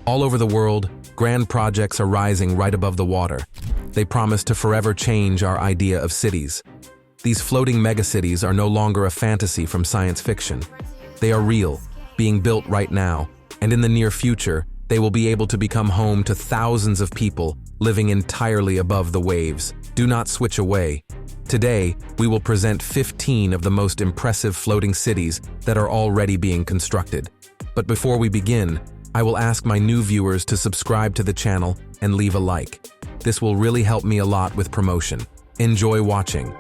All over the world, grand projects are rising right above the water. They promise to forever change our idea of cities. These floating megacities are no longer a fantasy from science fiction. They are real, being built right now, and in the near future, they will be able to become home to thousands of people living entirely above the waves. Do not switch away. Today, we will present 15 of the most impressive floating cities that are already being constructed. But before we begin, I will ask my new viewers to subscribe to the channel and leave a like. This will really help me a lot with promotion. Enjoy watching.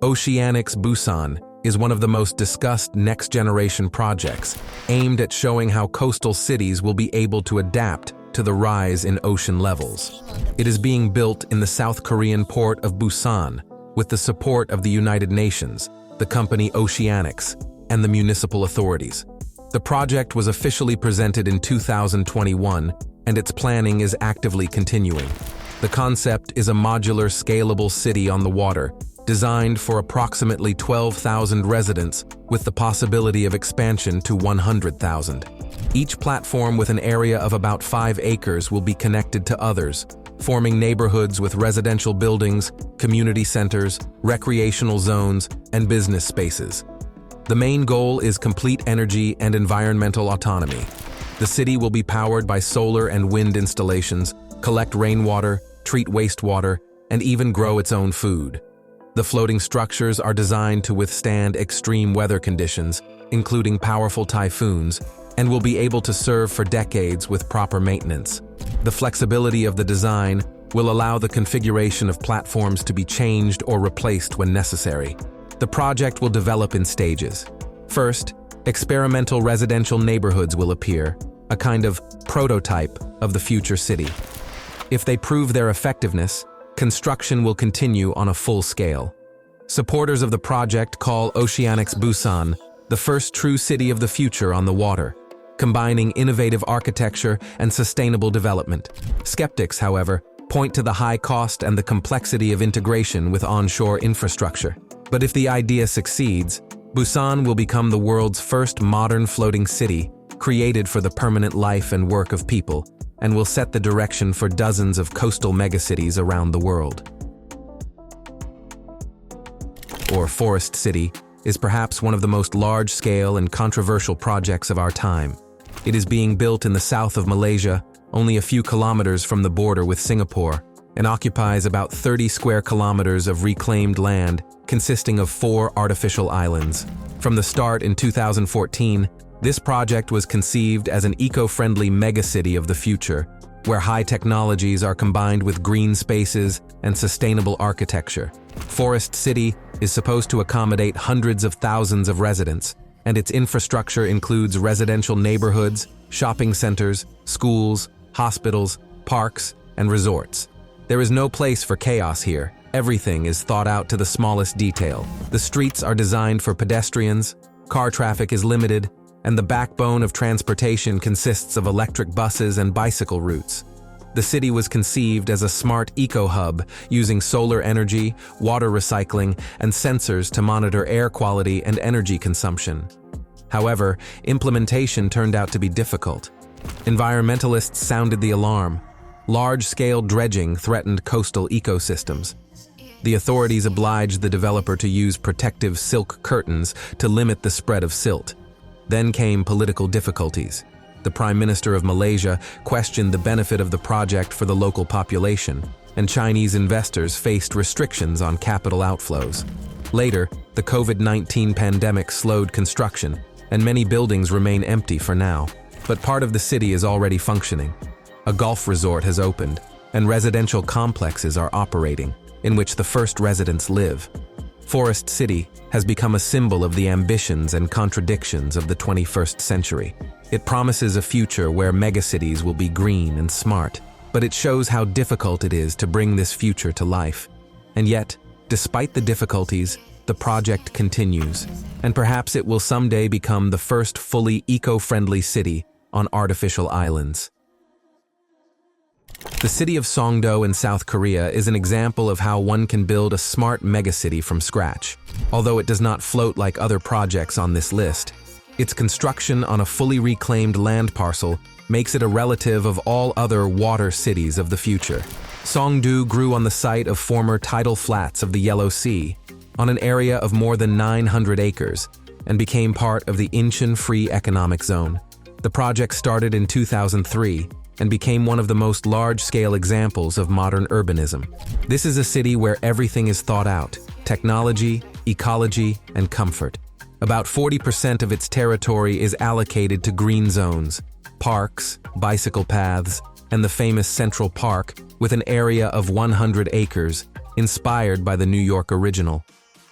Oceanics Busan is one of the most discussed next-generation projects, aimed at showing how coastal cities will be able to adapt to the rise in ocean levels. It is being built in the South Korean port of Busan, with the support of the United Nations, the company Oceanics, and the municipal authorities. The project was officially presented in 2021, and its planning is actively continuing. The concept is a modular, scalable city on the water, designed for approximately 12,000 residents with the possibility of expansion to 100,000. Each platform with an area of about 5 acres will be connected to others, forming neighborhoods with residential buildings, community centers, recreational zones, and business spaces. The main goal is complete energy and environmental autonomy. The city will be powered by solar and wind installations, collect rainwater, treat wastewater, and even grow its own food. The floating structures are designed to withstand extreme weather conditions, including powerful typhoons, and will be able to serve for decades with proper maintenance. The flexibility of the design will allow the configuration of platforms to be changed or replaced when necessary. The project will develop in stages. First, experimental residential neighborhoods will appear, a kind of prototype of the future city. If they prove their effectiveness, construction will continue on a full scale. Supporters of the project call Oceanics Busan the first true city of the future on the water, combining innovative architecture and sustainable development. Skeptics, however, point to the high cost and the complexity of integration with onshore infrastructure. But if the idea succeeds, Busan will become the world's first modern floating city, created for the permanent life and work of people, and will set the direction for dozens of coastal megacities around the world. Or Forest City is perhaps one of the most large-scale and controversial projects of our time. It is being built in the south of Malaysia, only a few kilometers from the border with Singapore, and occupies about 30 square kilometers of reclaimed land consisting of 4 artificial islands. From the start in 2014, this project was conceived as an eco-friendly megacity of the future, where high technologies are combined with green spaces and sustainable architecture. Forest City is supposed to accommodate hundreds of thousands of residents, and its infrastructure includes residential neighborhoods, shopping centers, schools, hospitals, parks, and resorts. There is no place for chaos here. Everything is thought out to the smallest detail. The streets are designed for pedestrians, car traffic is limited, and the backbone of transportation consists of electric buses and bicycle routes. The city was conceived as a smart eco-hub using solar energy, water recycling, and sensors to monitor air quality and energy consumption. However, implementation turned out to be difficult. Environmentalists sounded the alarm. Large-scale dredging threatened coastal ecosystems. The authorities obliged the developer to use protective silk curtains to limit the spread of silt. Then came political difficulties. The Prime Minister of Malaysia questioned the benefit of the project for the local population, and Chinese investors faced restrictions on capital outflows. Later, the COVID-19 pandemic slowed construction, and many buildings remain empty for now. But part of the city is already functioning. A golf resort has opened, and residential complexes are operating, in which the first residents live. Forest City has become a symbol of the ambitions and contradictions of the 21st century. It promises a future where megacities will be green and smart, but it shows how difficult it is to bring this future to life. And yet, despite the difficulties, the project continues, and perhaps it will someday become the first fully eco-friendly city on artificial islands. The city of Songdo in South Korea is an example of how one can build a smart megacity from scratch. Although it does not float like other projects on this list, Its construction on a fully reclaimed land parcel makes it a relative of all other water cities of the future. Songdo grew on the site of former tidal flats of the Yellow Sea, on an area of more than 900 acres, and became part of the Incheon Free Economic Zone. The project started in 2003 and became one of the most large-scale examples of modern urbanism. This is a city where everything is thought out: technology, ecology, and comfort. About 40% of its territory is allocated to green zones, parks, bicycle paths, and the famous Central Park with an area of 100 acres, inspired by the New York original.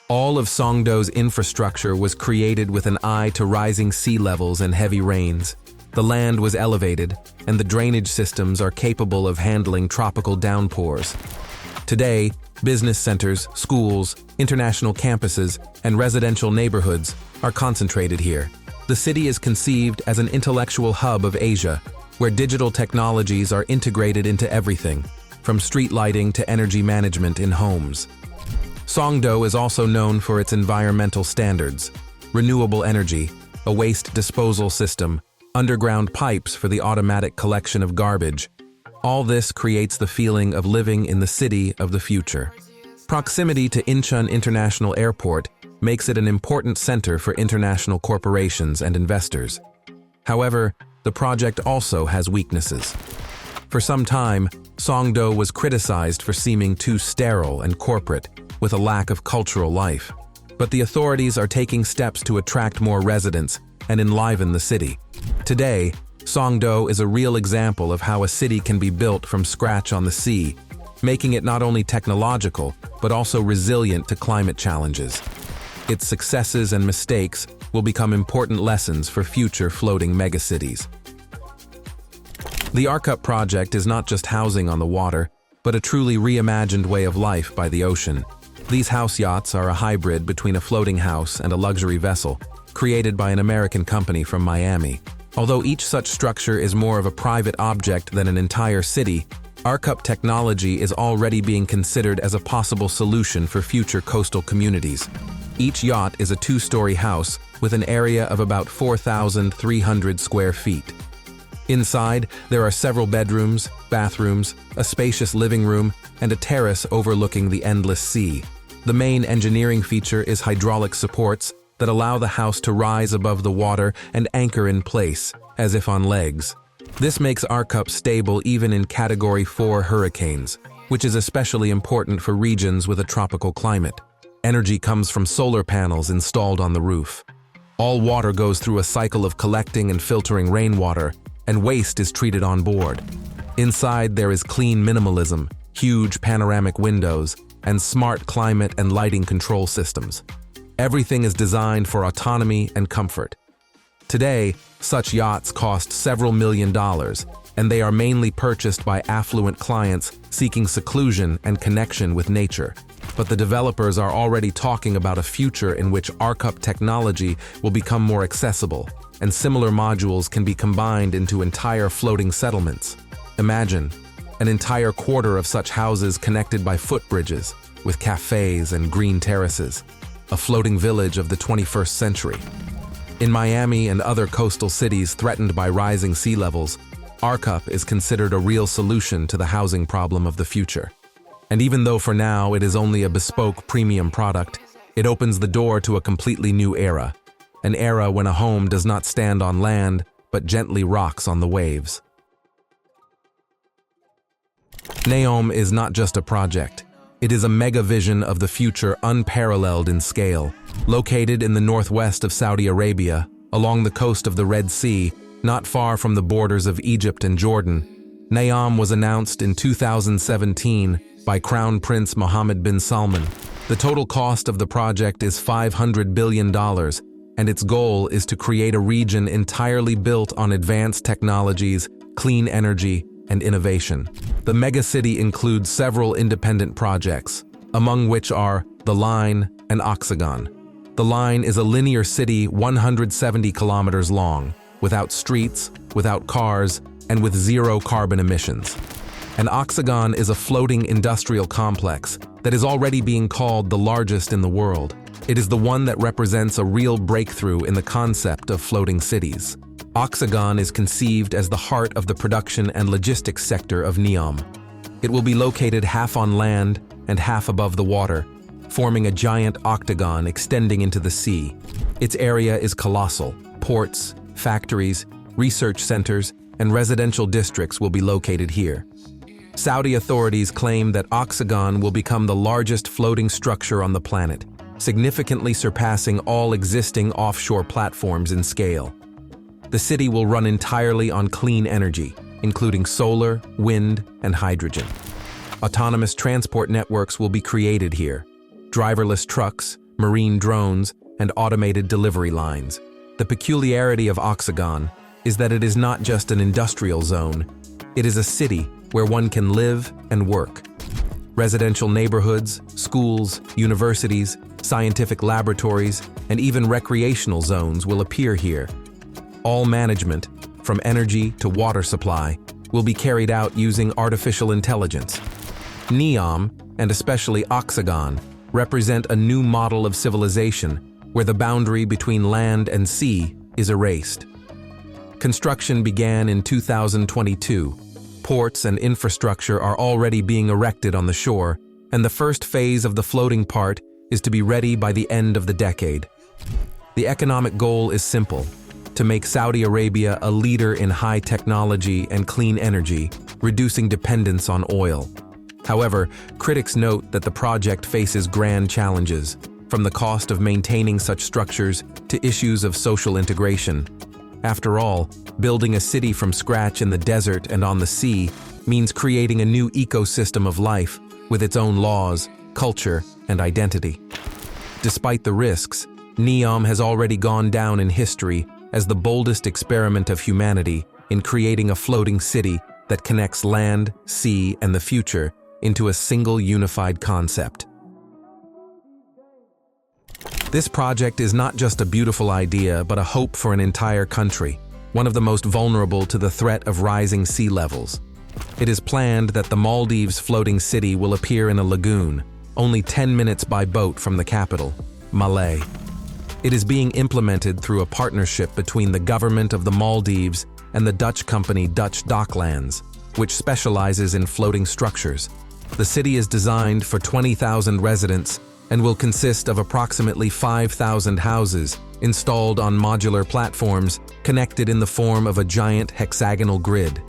All of Songdo's infrastructure was created with an eye to rising sea levels and heavy rains. The land was elevated, and the drainage systems are capable of handling tropical downpours. Today, business centers, schools, international campuses, and residential neighborhoods are concentrated here. The city is conceived as an intellectual hub of Asia, where digital technologies are integrated into everything, from street lighting to energy management in homes. Songdo is also known for its environmental standards: renewable energy, a waste disposal system, underground pipes for the automatic collection of garbage. All this creates the feeling of living in the city of the future. Proximity to Incheon International Airport makes it an important center for international corporations and investors. However, the project also has weaknesses. For some time, Songdo was criticized for seeming too sterile and corporate, with a lack of cultural life. But the authorities are taking steps to attract more residents and enliven the city. Today, Songdo is a real example of how a city can be built from scratch on the sea, making it not only technological, but also resilient to climate challenges. Its successes and mistakes will become important lessons for future floating megacities. The Arcup project is not just housing on the water, but a truly reimagined way of life by the ocean. These house yachts are a hybrid between a floating house and a luxury vessel, created by an American company from Miami. Although each such structure is more of a private object than an entire city, Arcup technology is already being considered as a possible solution for future coastal communities. Each yacht is a two-story house with an area of about 4,300 square feet. Inside, there are several bedrooms, bathrooms, a spacious living room, and a terrace overlooking the endless sea. The main engineering feature is hydraulic supports that allow the house to rise above the water and anchor in place, as if on legs. This makes Arcup stable even in Category 4 hurricanes, which is especially important for regions with a tropical climate. Energy comes from solar panels installed on the roof. All water goes through a cycle of collecting and filtering rainwater, and waste is treated on board. Inside, there is clean minimalism, huge panoramic windows, and smart climate and lighting control systems. Everything is designed for autonomy and comfort. Today, such yachts cost several $1,000,000, and they are mainly purchased by affluent clients seeking seclusion and connection with nature. But the developers are already talking about a future in which Arcup technology will become more accessible, and similar modules can be combined into entire floating settlements. Imagine an entire quarter of such houses connected by footbridges, with cafes and green terraces. A floating village of the 21st century. In Miami and other coastal cities threatened by rising sea levels, Arcup is considered a real solution to the housing problem of the future. And even though for now it is only a bespoke premium product, it opens the door to a completely new era. An era when a home does not stand on land, but gently rocks on the waves. Neom is not just a project. It is a mega vision of the future unparalleled in scale. Located in the northwest of Saudi Arabia, along the coast of the Red Sea, not far from the borders of Egypt and Jordan, Neom was announced in 2017 by Crown Prince Mohammed bin Salman. The total cost of the project is $500 billion, and its goal is to create a region entirely built on advanced technologies, clean energy, and innovation. The megacity includes several independent projects, among which are The Line and Oxagon. The Line is a linear city 170 kilometers long, without streets, without cars, and with zero carbon emissions. An Oxagon is a floating industrial complex that is already being called the largest in the world. It is the one that represents a real breakthrough in the concept of floating cities. Oxagon is conceived as the heart of the production and logistics sector of NEOM. It will be located half on land and half above the water, forming a giant octagon extending into the sea. Its area is colossal. Ports, factories, research centers, and residential districts will be located here. Saudi authorities claim that Oxagon will become the largest floating structure on the planet, significantly surpassing all existing offshore platforms in scale. The city will run entirely on clean energy, including solar, wind, and hydrogen. Autonomous transport networks will be created here. Driverless trucks, marine drones, and automated delivery lines. The peculiarity of Oxagon is that it is not just an industrial zone. It is a city where one can live and work. Residential neighborhoods, schools, universities, scientific laboratories, and even recreational zones will appear here. All management, from energy to water supply, will be carried out using artificial intelligence. NEOM, and especially Oxagon, represent a new model of civilization where the boundary between land and sea is erased. Construction began in 2022. Ports and infrastructure are already being erected on the shore, and the first phase of the floating part is to be ready by the end of the decade. The economic goal is simple: to make Saudi Arabia a leader in high technology and clean energy, reducing dependence on oil. However, critics note that the project faces grand challenges, from the cost of maintaining such structures to issues of social integration. After all, building a city from scratch in the desert and on the sea means creating a new ecosystem of life with its own laws, culture, and identity. Despite the risks, NEOM has already gone down in history as the boldest experiment of humanity in creating a floating city that connects land, sea, and the future into a single unified concept. This project is not just a beautiful idea, but a hope for an entire country, one of the most vulnerable to the threat of rising sea levels. It is planned that the Maldives floating city will appear in a lagoon, only 10 minutes by boat from the capital, Malé. It is being implemented through a partnership between the government of the Maldives and the Dutch company Dutch Docklands, which specializes in floating structures. The city is designed for 20,000 residents and will consist of approximately 5,000 houses installed on modular platforms connected in the form of a giant hexagonal grid.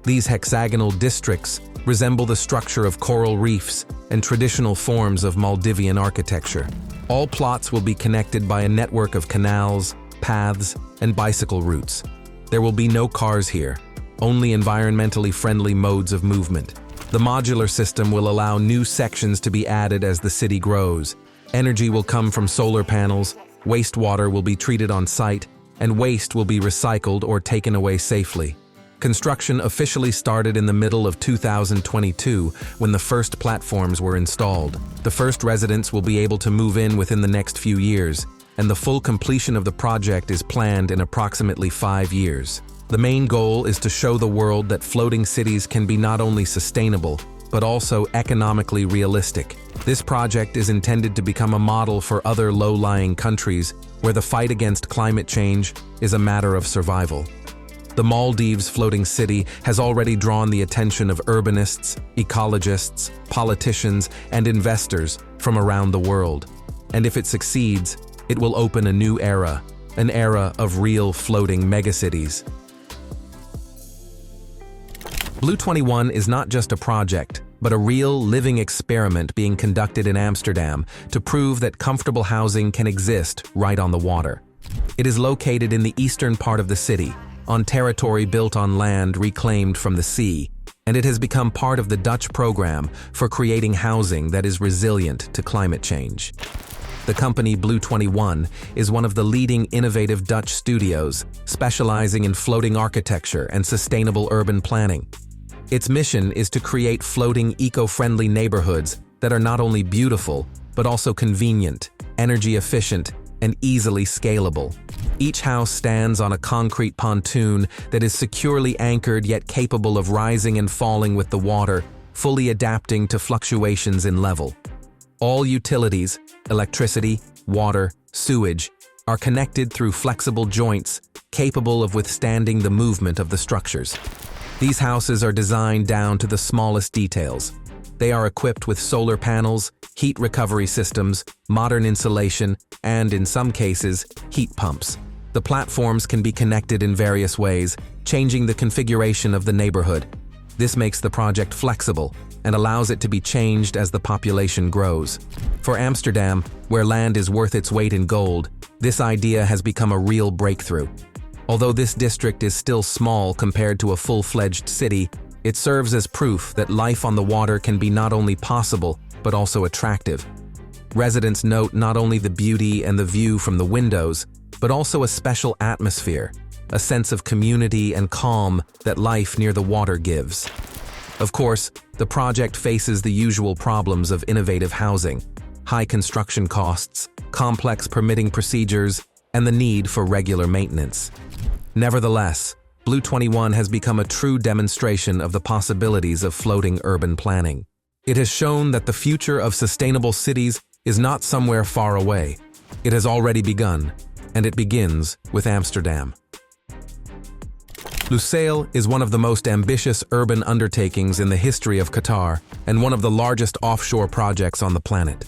These hexagonal districts resemble the structure of coral reefs and traditional forms of Maldivian architecture. All plots will be connected by a network of canals, paths, and bicycle routes. There will be no cars here, only environmentally friendly modes of movement. The modular system will allow new sections to be added as the city grows. Energy will come from solar panels, wastewater will be treated on site, and waste will be recycled or taken away safely. Construction officially started in the middle of 2022 when the first platforms were installed. The first residents will be able to move in within the next few years, and the full completion of the project is planned in approximately 5 years. The main goal is to show the world that floating cities can be not only sustainable, but also economically realistic. This project is intended to become a model for other low-lying countries where the fight against climate change is a matter of survival. The Maldives floating city has already drawn the attention of urbanists, ecologists, politicians, and investors from around the world. And if it succeeds, it will open a new era, an era of real floating megacities. Blue 21 is not just a project, but a real living experiment being conducted in Amsterdam to prove that comfortable housing can exist right on the water. It is located in the eastern part of the city, on territory built on land reclaimed from the sea, and it has become part of the Dutch program for creating housing that is resilient to climate change. The company Blue 21 is one of the leading innovative Dutch studios, specializing in floating architecture and sustainable urban planning. Its mission is to create floating, eco-friendly neighborhoods that are not only beautiful, but also convenient, energy efficient, and easily scalable. Each house stands on a concrete pontoon that is securely anchored yet capable of rising and falling with the water, fully adapting to fluctuations in level. All utilities, electricity, water, sewage, are connected through flexible joints capable of withstanding the movement of the structures. These houses are designed down to the smallest details. They are equipped with solar panels, heat recovery systems, modern insulation, and, in some cases, heat pumps. The platforms can be connected in various ways, changing the configuration of the neighborhood. This makes the project flexible and allows it to be changed as the population grows. For Amsterdam, where land is worth its weight in gold, this idea has become a real breakthrough. Although this district is still small compared to a full-fledged city, it serves as proof that life on the water can be not only possible, but also attractive. Residents note not only the beauty and the view from the windows, but also a special atmosphere, a sense of community and calm that life near the water gives. Of course, the project faces the usual problems of innovative housing, high construction costs, complex permitting procedures, and the need for regular maintenance. Nevertheless, Blue 21 has become a true demonstration of the possibilities of floating urban planning. It has shown that the future of sustainable cities is not somewhere far away. It has already begun, and it begins with Amsterdam. Lusail is one of the most ambitious urban undertakings in the history of Qatar and one of the largest offshore projects on the planet.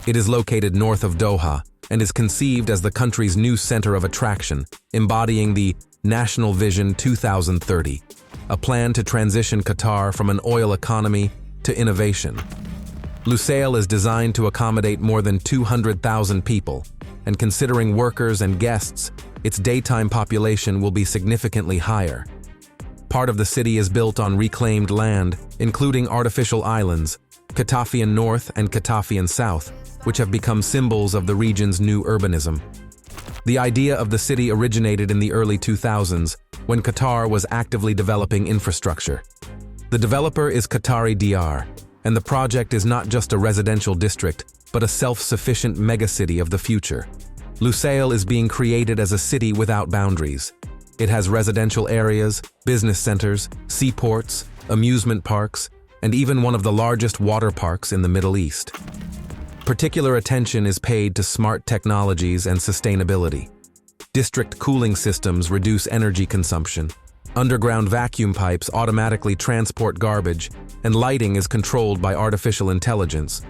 It is located north of Doha and is conceived as the country's new center of attraction, embodying the National Vision 2030, a plan to transition Qatar from an oil economy to innovation. Lusail is designed to accommodate more than 200,000 people, and considering workers and guests, its daytime population will be significantly higher. Part of the city is built on reclaimed land, including artificial islands, Qatafian North and Qatafian South, which have become symbols of the region's new urbanism. The idea of the city originated in the early 2000s, when Qatar was actively developing infrastructure. The developer is Qatari DR, and the project is not just a residential district, but a self-sufficient megacity of the future. Lusail is being created as a city without boundaries. It has residential areas, business centers, seaports, amusement parks, and even one of the largest water parks in the Middle East. Particular attention is paid to smart technologies and sustainability. District cooling systems reduce energy consumption. Underground vacuum pipes automatically transport garbage, and lighting is controlled by artificial intelligence.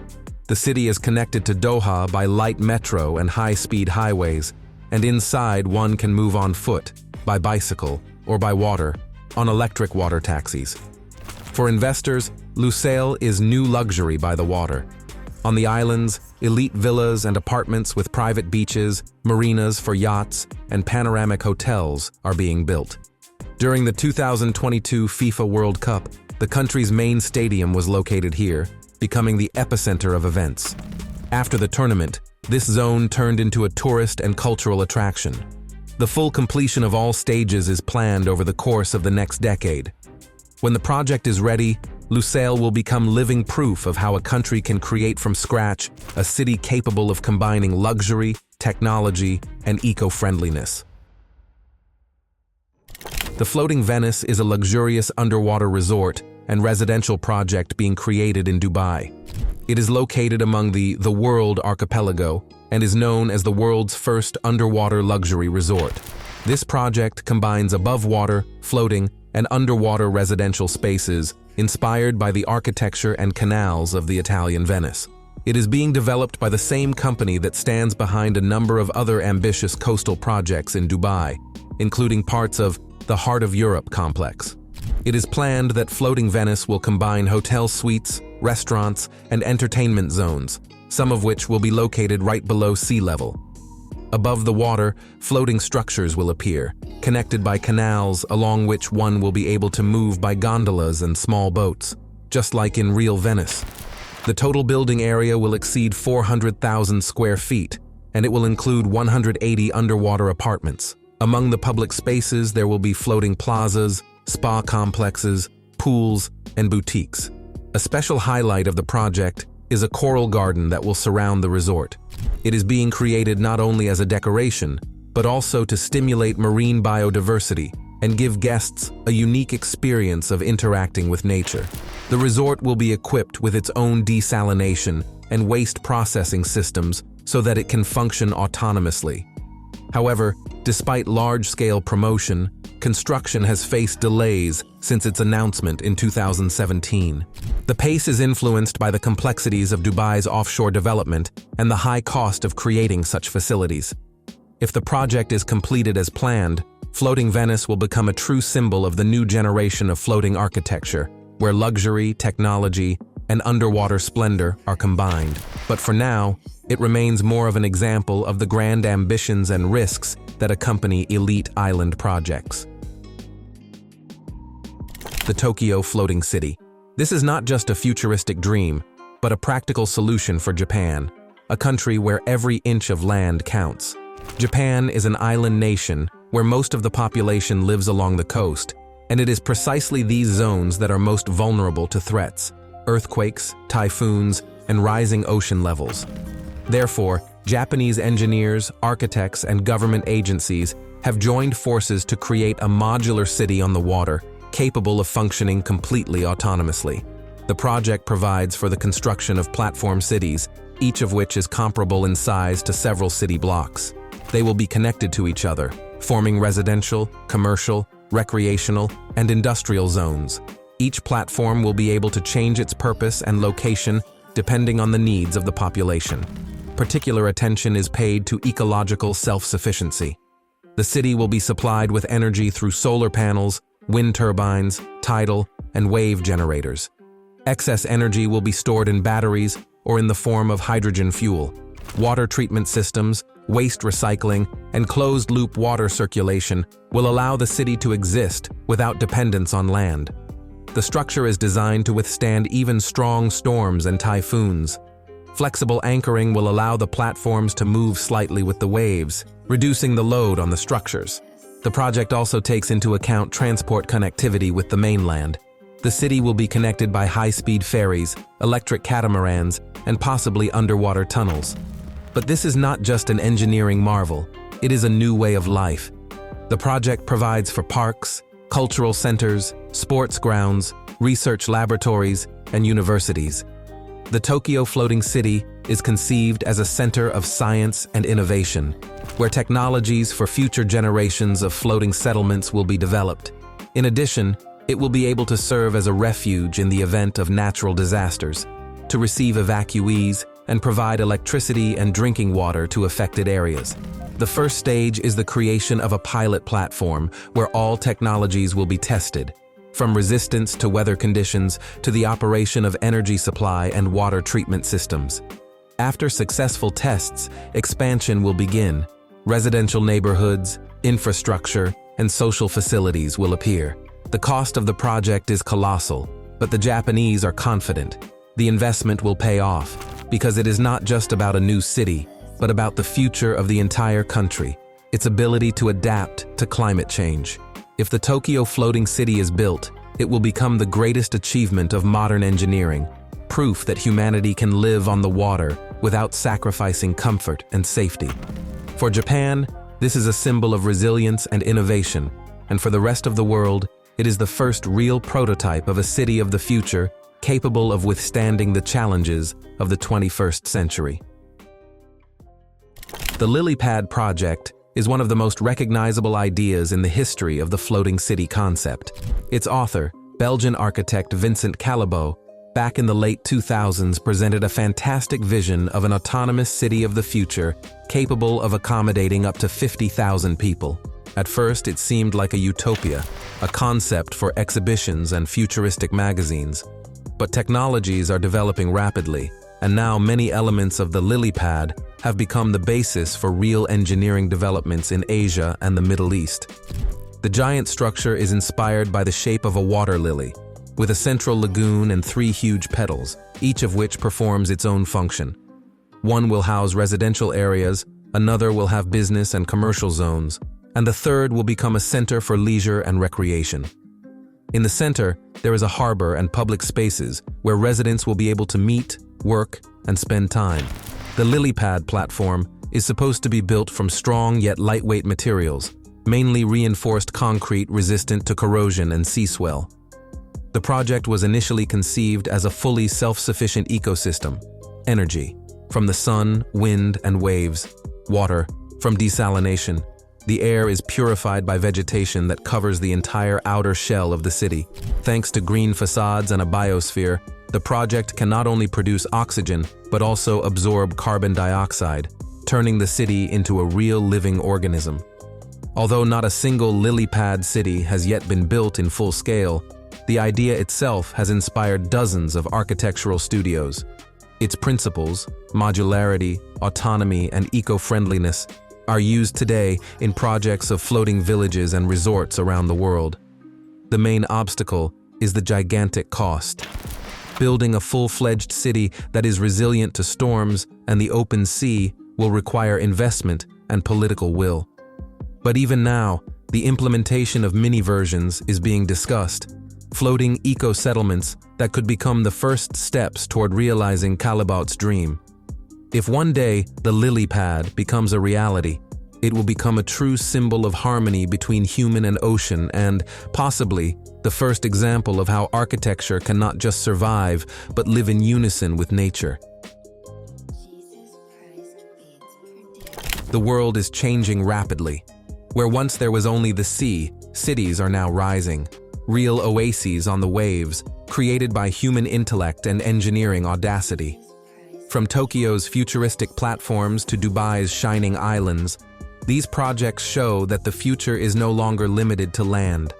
The city is connected to Doha by light metro and high-speed highways, and inside one can move on foot, by bicycle, or by water, on electric water taxis. For investors, Lusail is new luxury by the water. On the islands, elite villas and apartments with private beaches, marinas for yachts, and panoramic hotels are being built. During the 2022 FIFA World Cup, the country's main stadium was located here, becoming the epicenter of events. After the tournament, this zone turned into a tourist and cultural attraction. The full completion of all stages is planned over the course of the next decade. When the project is ready, Lusail will become living proof of how a country can create from scratch a city capable of combining luxury, technology, and eco-friendliness. The Floating Venice is a luxurious underwater resort and residential project being created in Dubai. It is located among the World Archipelago and is known as the world's first underwater luxury resort. This project combines above-water, floating, and underwater residential spaces inspired by the architecture and canals of the Italian Venice. It is being developed by the same company that stands behind a number of other ambitious coastal projects in Dubai, including parts of the Heart of Europe complex. It is planned that Floating Venice will combine hotel suites, restaurants, and entertainment zones, some of which will be located right below sea level. Above the water, floating structures will appear, connected by canals along which one will be able to move by gondolas and small boats, just like in real Venice. The total building area will exceed 400,000 square feet, and it will include 180 underwater apartments. Among the public spaces, there will be floating plazas, spa complexes, pools, and boutiques. A special highlight of the project is a coral garden that will surround the resort. It is being created not only as a decoration, but also to stimulate marine biodiversity, and give guests a unique experience of interacting with nature. The resort will be equipped with its own desalination and waste processing systems so that it can function autonomously. However, despite large-scale promotion, construction has faced delays since its announcement in 2017. The pace is influenced by the complexities of Dubai's offshore development and the high cost of creating such facilities. If the project is completed as planned, Floating Venice will become a true symbol of the new generation of floating architecture, where luxury, technology, and underwater splendor are combined. But for now, it remains more of an example of the grand ambitions and risks that accompany elite island projects. The Tokyo Floating City. This is not just a futuristic dream, but a practical solution for Japan, a country where every inch of land counts. Japan is an island nation where most of the population lives along the coast, and it is precisely these zones that are most vulnerable to threats: earthquakes, typhoons, and rising ocean levels. Therefore, Japanese engineers, architects, and government agencies have joined forces to create a modular city on the water, capable of functioning completely autonomously. The project provides for the construction of platform cities, each of which is comparable in size to several city blocks. They will be connected to each other, forming residential, commercial, recreational, and industrial zones. Each platform will be able to change its purpose and location depending on the needs of the population. Particular attention is paid to ecological self-sufficiency. The city will be supplied with energy through solar panels, wind turbines, tidal, and wave generators. Excess energy will be stored in batteries or in the form of hydrogen fuel. Water treatment systems, waste recycling, and closed-loop water circulation will allow the city to exist without dependence on land. The structure is designed to withstand even strong storms and typhoons. Flexible anchoring will allow the platforms to move slightly with the waves, reducing the load on the structures. The project also takes into account transport connectivity with the mainland. The city will be connected by high-speed ferries, electric catamarans, and possibly underwater tunnels. But this is not just an engineering marvel, it is a new way of life. The project provides for parks, cultural centers, sports grounds, research laboratories, and universities. The Tokyo Floating City is conceived as a center of science and innovation, where technologies for future generations of floating settlements will be developed. In addition, it will be able to serve as a refuge in the event of natural disasters, to receive evacuees, and provide electricity and drinking water to affected areas. The first stage is the creation of a pilot platform where all technologies will be tested, from resistance to weather conditions to the operation of energy supply and water treatment systems. After successful tests, expansion will begin. Residential neighborhoods, infrastructure, and social facilities will appear. The cost of the project is colossal, but the Japanese are confident. The investment will pay off, because it is not just about a new city, but about the future of the entire country, its ability to adapt to climate change. If the Tokyo Floating City is built, it will become the greatest achievement of modern engineering, proof that humanity can live on the water without sacrificing comfort and safety. For Japan, this is a symbol of resilience and innovation, and for the rest of the world, it is the first real prototype of a city of the future capable of withstanding the challenges of the 21st century. The lily pad project is one of the most recognizable ideas in the history of the floating city concept. Its author, Belgian architect Vincent Callebaut, back in the late 2000s presented a fantastic vision of an autonomous city of the future capable of accommodating up to 50,000 people. At first, it seemed like a utopia, a concept for exhibitions and futuristic magazines. But technologies are developing rapidly, and now many elements of the lily pad have become the basis for real engineering developments in Asia and the Middle East. The giant structure is inspired by the shape of a water lily, with a central lagoon and 3 huge petals, each of which performs its own function. One will house residential areas, another will have business and commercial zones, and the third will become a center for leisure and recreation. In the center, there is a harbor and public spaces where residents will be able to meet, work, and spend time. The lily pad platform is supposed to be built from strong yet lightweight materials, mainly reinforced concrete resistant to corrosion and sea swell. The project was initially conceived as a fully self-sufficient ecosystem: energy, from the sun, wind, and waves; water, from desalination. The air is purified by vegetation that covers the entire outer shell of the city. Thanks to green facades and a biosphere, the project can not only produce oxygen, but also absorb carbon dioxide, turning the city into a real living organism. Although not a single lily pad city has yet been built in full scale, the idea itself has inspired dozens of architectural studios. Its principles, modularity, autonomy, and eco-friendliness, are used today in projects of floating villages and resorts around the world. The main obstacle is the gigantic cost. Building a full-fledged city that is resilient to storms and the open sea will require investment and political will. But even now, the implementation of mini-versions is being discussed, floating eco-settlements that could become the first steps toward realizing Calibaut's dream. If one day the lily pad becomes a reality, it will become a true symbol of harmony between human and ocean and, possibly, the first example of how architecture can not just survive, but live in unison with nature. The world is changing rapidly. Where once there was only the sea, cities are now rising. Real oases on the waves, created by human intellect and engineering audacity. From Tokyo's futuristic platforms to Dubai's shining islands, these projects show that the future is no longer limited to land.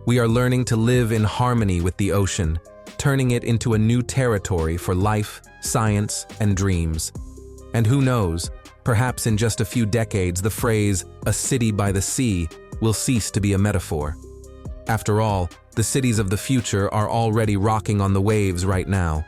We are learning to live in harmony with the ocean, turning it into a new territory for life, science, and dreams. And who knows, perhaps in just a few decades the phrase, "a city by the sea," will cease to be a metaphor. After all, the cities of the future are already rocking on the waves right now.